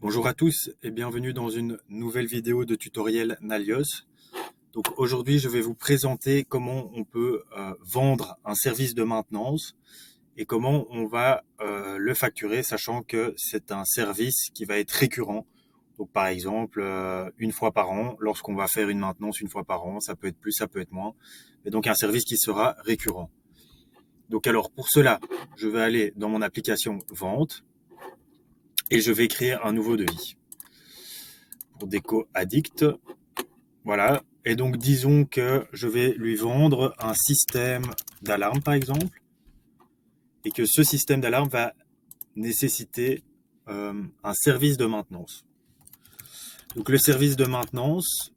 Bonjour à tous et bienvenue dans une nouvelle vidéo de tutoriel Nalios. Donc aujourd'hui, je vais vous présenter comment on peut vendre un service de maintenance et comment on va le facturer, sachant que c'est un service qui va être récurrent. Donc par exemple, une fois par an, lorsqu'on va faire une maintenance une fois par an, ça peut être plus, ça peut être moins, mais donc un service qui sera récurrent. Donc alors pour cela, je vais aller dans mon application Vente et je vais créer un nouveau devis. Pour Déco Addict. Voilà. Et donc, disons que je vais lui vendre un système d'alarme, par exemple, et que ce système d'alarme va nécessiter un service de maintenance. Donc, le service de maintenance,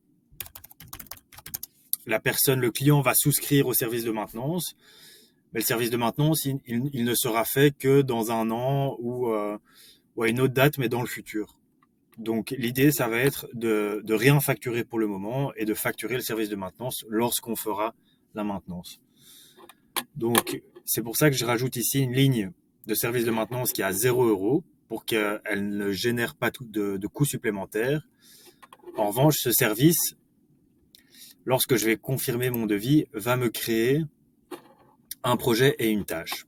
le client va souscrire au service de maintenance, mais le service de maintenance, il ne sera fait que dans un an ou à une autre date, mais dans le futur. Donc l'idée, ça va être de rien facturer pour le moment et de facturer le service de maintenance lorsqu'on fera la maintenance. Donc c'est pour ça que je rajoute ici une ligne de service de maintenance qui est à 0 € pour qu'elle ne génère pas de coûts supplémentaires. En revanche, ce service, lorsque je vais confirmer mon devis, va me créer un projet et une tâche.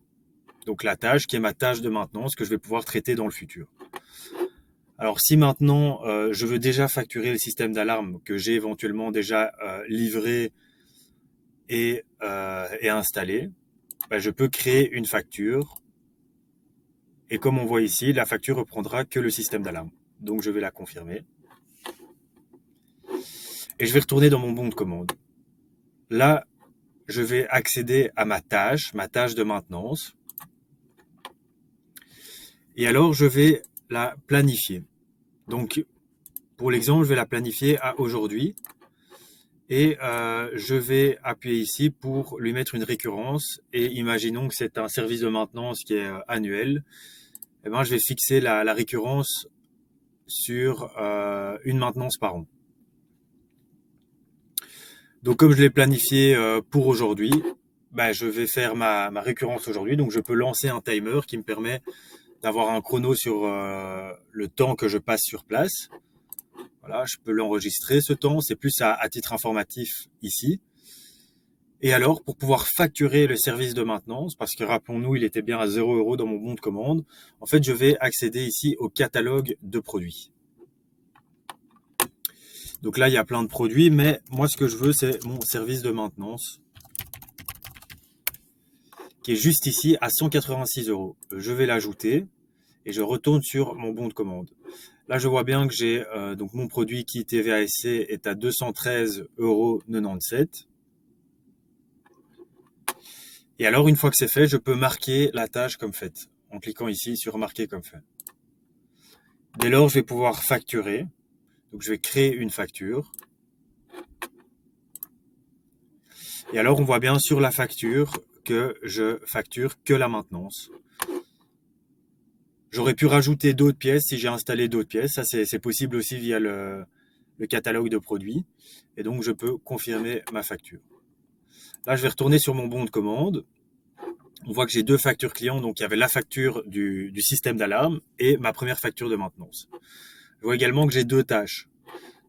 Donc la tâche qui est ma tâche de maintenance que je vais pouvoir traiter dans le futur. Alors si maintenant je veux déjà facturer le système d'alarme que j'ai éventuellement déjà livré et installé, je peux créer une facture. Et comme on voit ici, la facture reprendra que le système d'alarme. Donc je vais la confirmer. Et je vais retourner dans mon bon de commande. Là, je vais accéder à ma tâche de maintenance. Et alors je vais la planifier. Donc pour l'exemple, je vais la planifier à aujourd'hui. Et je vais appuyer ici pour lui mettre une récurrence. Et imaginons que c'est un service de maintenance qui est annuel. Et je vais fixer la récurrence sur une maintenance par an. Donc comme je l'ai planifié pour aujourd'hui, je vais faire ma récurrence aujourd'hui. Donc je peux lancer un timer qui me permet d'avoir un chrono sur le temps que je passe sur place. Voilà, je peux l'enregistrer ce temps, c'est plus à titre informatif ici. Et alors, pour pouvoir facturer le service de maintenance, parce que rappelons-nous, il était bien à 0 € dans mon bon de commande, en fait, je vais accéder ici au catalogue de produits. Donc là, il y a plein de produits, mais moi, ce que je veux, c'est mon service de maintenance, qui est juste ici à 186 €. Je vais l'ajouter et je retourne sur mon bon de commande. Là, je vois bien que j'ai donc mon produit qui TVASC est à 213,97 €. Et alors, une fois que c'est fait, je peux marquer la tâche comme faite, en cliquant ici sur marquer comme fait. Dès lors, je vais pouvoir facturer. Donc, je vais créer une facture. Et alors, on voit bien sur la facture que je facture que la maintenance. J'aurais pu rajouter d'autres pièces si j'ai installé d'autres pièces. Ça, c'est possible aussi via le catalogue de produits. Et donc, je peux confirmer ma facture. Là, je vais retourner sur mon bon de commande. On voit que j'ai deux factures clients. Donc, il y avait la facture du système d'alarme et ma première facture de maintenance. Je vois également que j'ai deux tâches.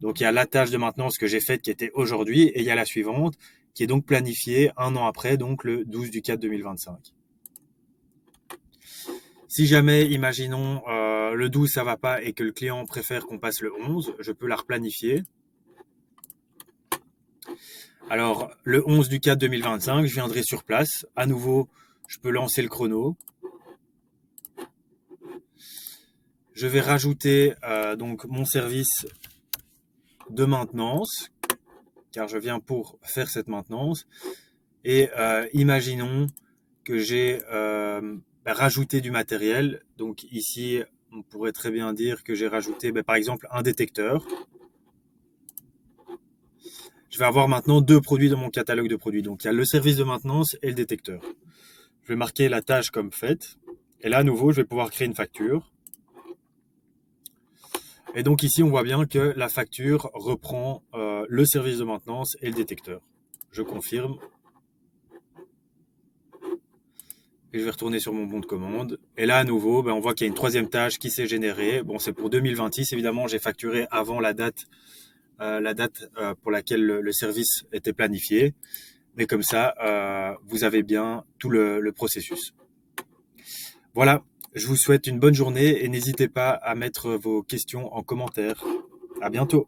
Donc, il y a la tâche de maintenance que j'ai faite qui était aujourd'hui et il y a la suivante qui est donc planifiée un an après, donc le 12/4/2025. Si jamais, imaginons, le 12 ça va pas et que le client préfère qu'on passe le 11, je peux la replanifier. Alors, le 11/4/2025, je viendrai sur place. À nouveau, je peux lancer le chrono. Je vais rajouter donc mon service de maintenance, car je viens pour faire cette maintenance. Et imaginons que j'ai rajouté du matériel. Donc ici, on pourrait très bien dire que j'ai rajouté par exemple un détecteur. Je vais avoir maintenant deux produits dans mon catalogue de produits. Donc il y a le service de maintenance et le détecteur. Je vais marquer la tâche comme faite. Et là, à nouveau, je vais pouvoir créer une facture. Et donc ici, on voit bien que la facture reprend le service de maintenance et le détecteur. Je confirme. et je vais retourner sur mon bon de commande. Et là, à nouveau, on voit qu'il y a une troisième tâche qui s'est générée. Bon, c'est pour 2026, évidemment, j'ai facturé avant la date pour laquelle le service était planifié. Mais comme ça, vous avez bien tout le processus. Voilà, je vous souhaite une bonne journée et n'hésitez pas à mettre vos questions en commentaire. À bientôt.